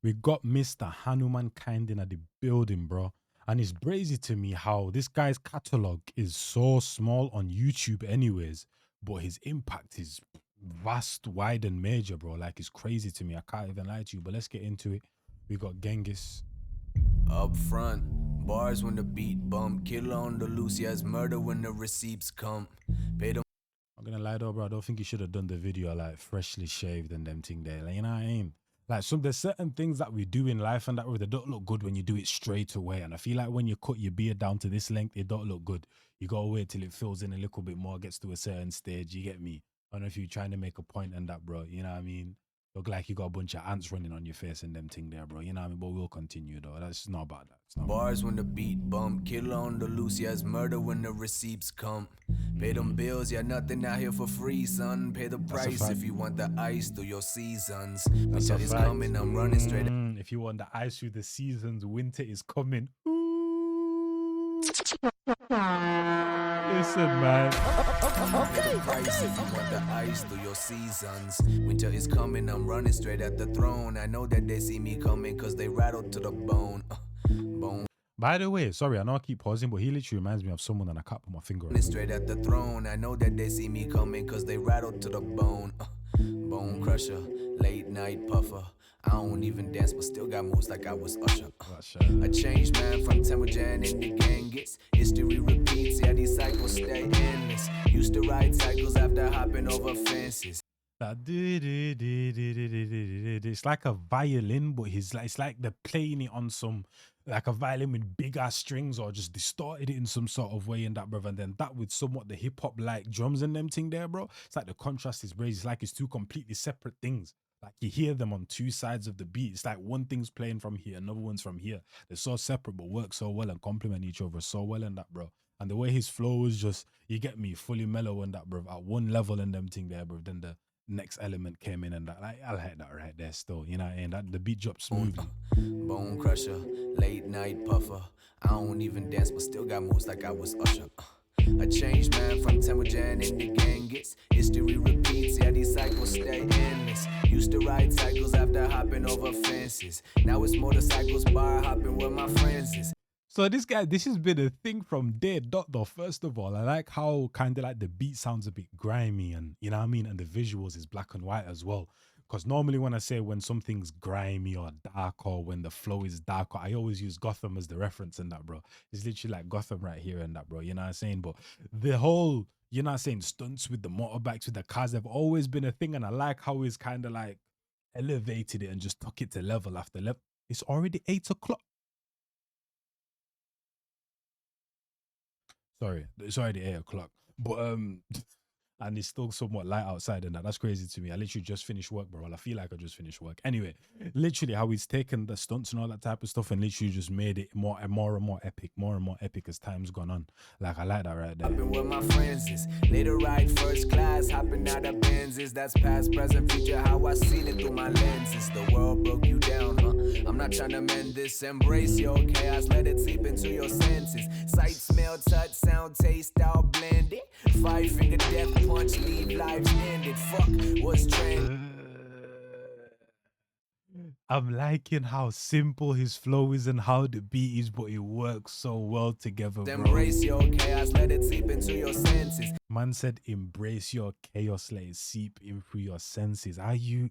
We got Mr. Hanumankind in at the building, bro. And it's crazy to me how this guy's catalog is so small on YouTube, anyways, but his impact is vast, wide, and major, bro. Like, it's crazy to me. I can't even lie to you, but let's get into it. We got Genghis. Up front, bars when the beat bump, kill on the loose, yes, murder when the receipts come. Pay them. I'm gonna lie though, bro. I don't think you should have done the video like freshly shaved and them thing there. Like, you know what I mean? Like there's certain things that we do in life and that they don't look good when you do it straight away. And I feel like when you cut your beard down to this length, it don't look good. You gotta wait till it fills in a little bit more, gets to a certain stage. You get me? I don't know if you're trying to make a point in that, bro. You know what I mean? Look like you got a bunch of ants running on your face and them thing there, bro. You know what I mean? But we'll continue though. That's not about that. It's not Bars when the beat bump, kill on the loose, yes, murder when the receipts come. Pay them bills, yeah, nothing out here for free, son. Pay the price if you want the ice through your seasons. Winter is coming, I'm running straight. If you want the ice through the seasons, winter is coming. Listen, man. Okay. Price if you want the ice through your seasons. Winter is coming, I'm running straight at the throne. I know that they see me coming cause they rattled to the bone. Bone. By the way, sorry, I know I keep pausing, but he literally reminds me of someone and I can't put my finger on it. Straight at the throne. I know that they see me coming cause they rattled to the bone. Bone crusher, late night puffer. I don't even dance, but still got moves like I was Usher. A changed man from Temujin into Genghis. History repeats, yeah, these cycles stay endless. Used to ride cycles after hopping over fences. It's like a violin, but it's like they're playing it on some like a violin with big ass strings or just distorted it in some sort of way in that, bro. And then that with somewhat the hip hop like drums and them thing there, bro. It's like the contrast is crazy. It's like it's two completely separate things. Like you hear them on two sides of the beat. It's like one thing's playing from here, another one's from here. They're so separate but work so well and complement each other so well in that, bro. And the way his flow is just, you get me, fully mellow in that, bro. At one level in them thing there, bro. Then the next element came in and that, like, I like that right there still, you know, and that the beat drops smoothly. Bone crusher, late night puffer. I don't even dance, but still got moves like I was Usher. A changed man from Temujin into Genghis. History repeats, yeah, these cycles stay endless. Used to ride cycles after hopping over fences. Now it's motorcycles, bar hopping where my friends is. So this guy, this has been a thing from day dot though. First of all, I like how kind of like the beat sounds a bit grimy and, you know what I mean? And the visuals is black and white as well. Because normally when I say when something's grimy or dark or when the flow is dark, I always use Gotham as the reference in that, bro. It's literally like Gotham right here and that, bro. You know what I'm saying? But the whole, you know what I'm saying, stunts with the motorbikes, with the cars, they've always been a thing. And I like how he's kind of like elevated it and just took it to level after level. It's already 8 o'clock. Sorry, it's already 8 o'clock. But and it's still somewhat light outside and that's crazy to me. I literally just finished work, bro. Well, I feel like I just finished work. Anyway, literally how he's taken the stunts and all that type of stuff and literally just made it more and more epic as time's gone on. Like I like that right there. Hopping where my friends is. Later ride first class, hopping out of Benzes. That's past, present, future, how I seen it through my lenses. The world broke you down, huh? I'm not trying to mend this. Embrace your chaos, let it seep into your senses. Sight, smell, touch, sound, taste, all blended. 5-finger death punch, leave lives ended. Fuck, what's trend? I'm liking how simple his flow is and how the beat is, but it works so well together, bro. Embrace your chaos, let it seep into your senses. Man said, embrace your chaos, let it seep in through your senses. Are you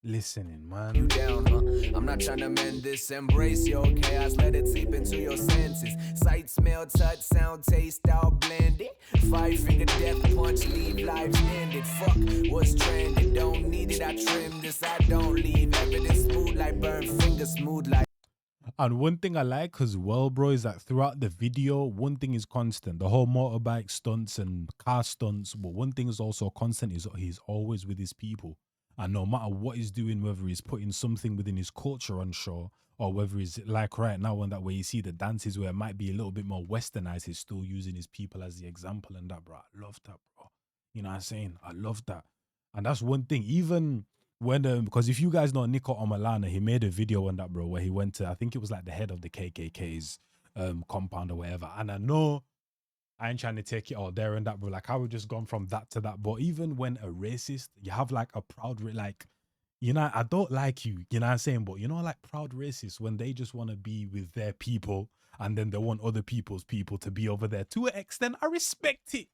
listening, man? You down, huh? I'm not trying to mend this. Embrace your chaos, let it seep into your senses. Sight, smell, touch, sound, taste, all blended. 5-finger death punch, leave lives ended. Fuck, what's trending? Don't need it, I trim this. I don't leave evidence smooth like burnt fingers, smooth like. And one thing I like as well, bro, is that throughout the video, one thing is constant. The whole motorbike stunts and car stunts, but one thing is also constant is he's always with his people. And no matter what he's doing, whether he's putting something within his culture on show, or whether he's like right now and that way you see the dances where it might be a little bit more westernized, he's still using his people as the example and that, bro. I love that, bro. You know what I'm saying? I love that. And that's one thing. Even when because if you guys know Nico Omalana, he made a video on that, bro, where he went to, I think it was like the head of the KKK's compound or whatever. And I know I ain't trying to take it all there and that, bro. Like, I would just gone from that to that. But even when a racist, you have like a proud, like, you know, I don't like you, you know what I'm saying? But you know, like proud racists, when they just want to be with their people and then they want other people's people to be over there to an extent, I respect it.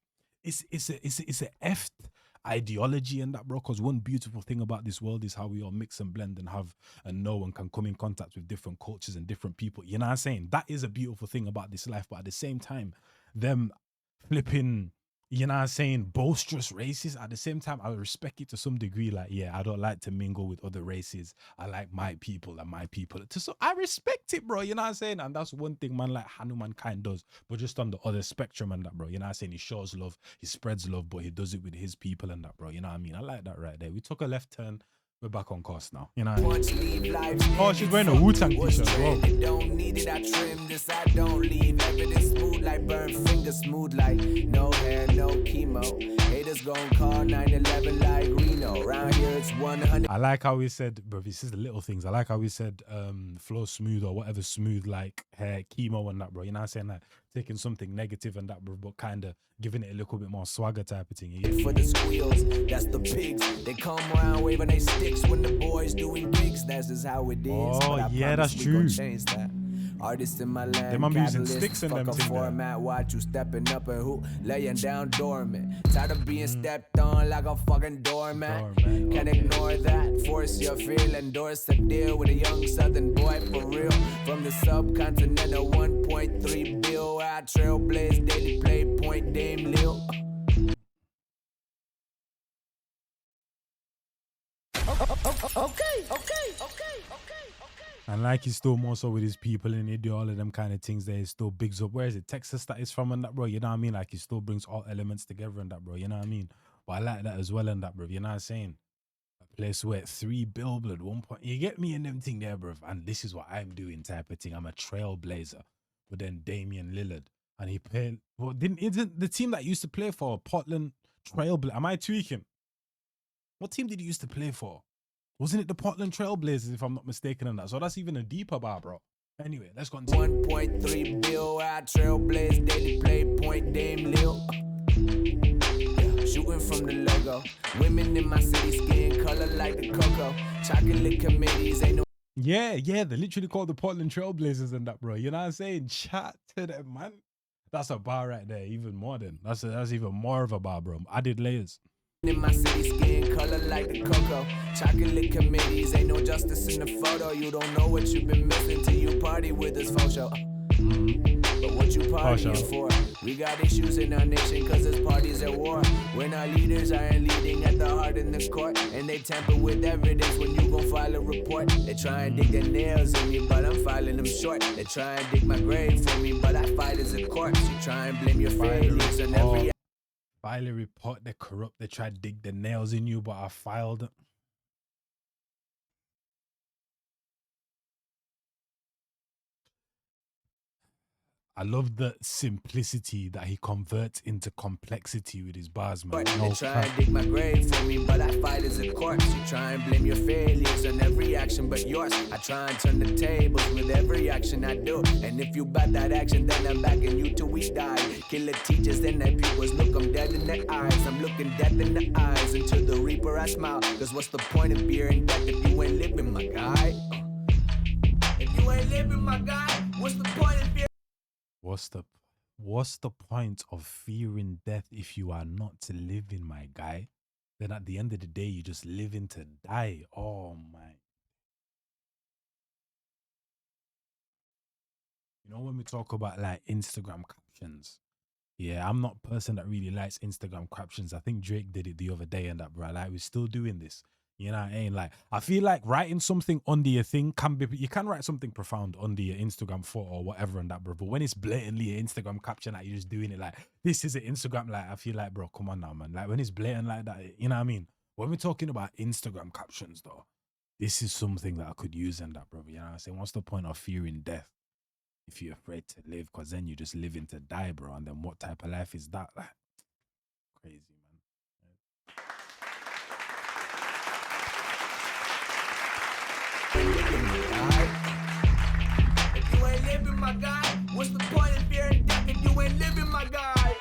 It's a effed ideology and that, bro. Because one beautiful thing about this world is how we all mix and blend and have and know and can come in contact with different cultures and different people. You know what I'm saying? That is a beautiful thing about this life. But at the same time, them flipping, you know what I'm saying, boisterous races. At the same time, I respect it to some degree. Like, yeah, I don't like to mingle with other races. I like my people and my people. So I respect it, bro. You know what I'm saying? And that's one thing man like Hanumankind does, but just on the other spectrum and that, bro. You know what I'm saying? He shows love, he spreads love, but he does it with his people and that, bro. You know what I mean? I like that right there. We took a left turn. We're back on course now. You know what I mean? Oh, she's wearing a Wu-Tang t-shirt as well. Don't need it, I trim this, I don't leave evidence smooth like burnt fingers, smooth like no hair, no chemo. Haters gon' call 911 like Reno. Around here it's 100. I like how we said, bro, this is the little things. I like how we said flow smooth or whatever smooth like hair, chemo and that, bro. You know what I'm saying? Like taking something negative and that, bro, but kind of giving it a little bit more swagger type of thing. For the squeals, that's the pigs. They come around waving they sticks when the boys doing gigs. That's just how it is. Oh, yeah, that's true. Change that. Artists in my land, them I'm using sticks in them thing format. Watch you stepping up and who laying down dormant. Tired of being stepped on like a fucking doormat. Can't ignore that. Force your feel, endorse a deal with a young southern boy for real. From the subcontinent, a 1.3 bill. I trailblaze daily play point Dame Lil. Okay. And like he's still more so with his people and he do all of them kind of things there. He still bigs up. Where is it? Texas that is from and that, bro. You know what I mean? Like he still brings all elements together and that, bro. You know what I mean? But I like that as well and that, bro. You know what I'm saying? A place where 3 billboard, 1 point. You get me in them thing there, bro. And this is what I'm doing type of thing. I'm a trailblazer. But then Damian Lillard. And he played, well, isn't the team that used to play for Portland Trailblazer? Am I tweaking? What team did he used to play for? Wasn't it the Portland Trailblazers, if I'm not mistaken, on that? So that's even a deeper bar, bro. Anyway, let's continue. 1.3 bill, I trailblaze daily play point Dame Lil. Shooting from the logo. Women in my city skin color like the cocoa. Chocolate committees ain't no. Yeah, they literally called the Portland Trailblazers and that, bro. You know what I'm saying? Chat to them, man. That's a bar right there, even more than. That's even more of a bar, bro. Added layers. In my city skin color like the cocoa. Chocolate committees ain't no justice in the photo. You don't know what you've been missing till you party with this faux show. But what you partying for? We got issues in our nation cause this party's at war. When our leaders aren't leading at the heart in the court. And they tamper with evidence when you gon' file a report. They try and dig their nails in me but I'm filing them short. They try and dig my grave for me but I fight as a corpse. You try and blame your failures on every. File a report, they're corrupt, they try to dig the nails in you, but I filed. I love the simplicity that he converts into complexity with his bars, man. They try and dig my grave for me, but I fight as a corpse. You try and blame your failures on every action but yours. I try and turn the tables with every action I do. And if you bat that action, then I'm backing you till we die. Killer teachers, then their pupils look them dead in their eyes. I'm looking death in the eyes. And to the reaper I smile. Cause what's the point of fear and death if you ain't living, my guy? If you ain't living, my guy, what's the point of fear? What's the point of fearing death if you are not living, my guy? Then at the end of the day, you just living to die. Oh my. You know, when we talk about like Instagram captions, yeah, I'm not a person that really likes Instagram captions. I think Drake did it the other day and that, bro. Like, we're still doing this. You know what I mean? Like, I feel like writing something under your thing can be, you can write something profound under your Instagram photo or whatever and that, bro. But when it's blatantly an Instagram caption, like you're just doing it like, this is an Instagram, like, I feel like, bro, come on now, man. Like, when it's blatant like that, you know what I mean? When we're talking about Instagram captions, though, this is something that I could use in that, bro. You know what I'm saying? What's the point of fearing death if you're afraid to live? Because then you're just living to die, bro. And then what type of life is that? Like, crazy, man. If you ain't living, my guy, what's the point of fearing death if you ain't living, my guy?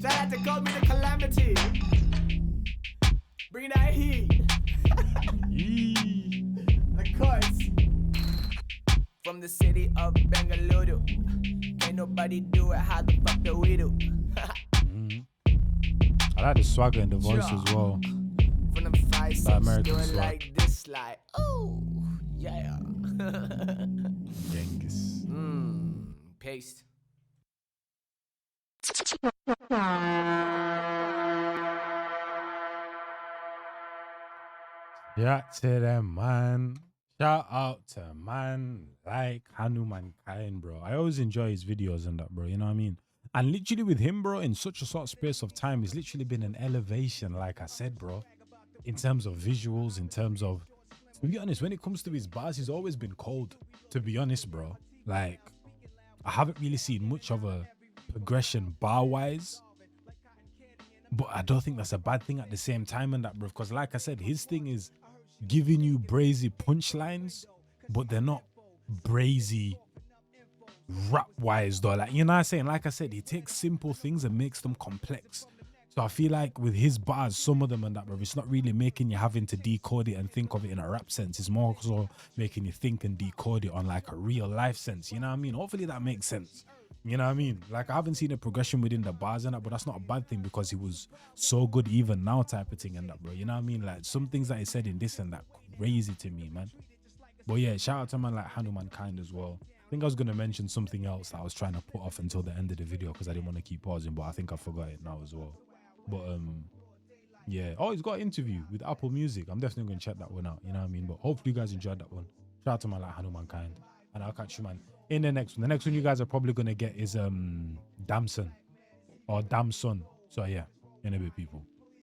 Shout out to Call Me the Calamity. Bring that heat. Yee. Of course. From the city of Bengaluru. Can't nobody do it. How the fuck do we do? I like the swagger in the voice as well. From the 5 6 American doing swag. like this, like, oh, yeah. Genghis. Paste. Shout to them, man. Shout out to man like Hanumankind, bro. I always enjoy his videos and that, bro. You know what I mean? And literally with him, bro, in such a short space of time, it's literally been an elevation, like I said, bro. In terms of visuals, in terms of, to be honest, when it comes to his bars, he's always been cold, to be honest, bro. Like, I haven't really seen much of a progression bar-wise. But I don't think that's a bad thing at the same time and that, bro. Because like I said, his thing is giving you brazy punchlines, but they're not brazy rap-wise though. Like, you know what I'm saying? Like I said, he takes simple things and makes them complex. So I feel like with his bars, some of them and that, bro, it's not really making you having to decode it and think of it in a rap sense. It's more so making you think and decode it on like a real life sense. You know what I mean? Hopefully that makes sense. You know what I mean? Like, I haven't seen a progression within the bars and that, but that's not a bad thing because he was so good even now type of thing and that, bro. You know what I mean? Like, some things that he said in this and that, crazy to me, man. But yeah, shout out to man like Hanumankind as well. I think I was going to mention something else that I was trying to put off until the end of the video because I didn't want to keep pausing, but I think I forgot it now as well. But yeah. Oh, he's got an interview with Apple Music. I'm definitely going to check that one out. You know what I mean? But hopefully you guys enjoyed that one. Shout out to man like Hanumankind. And I'll catch you, man, in the next one. The next one you guys are probably going to get is Damson or Damson. So yeah, in a bit, people.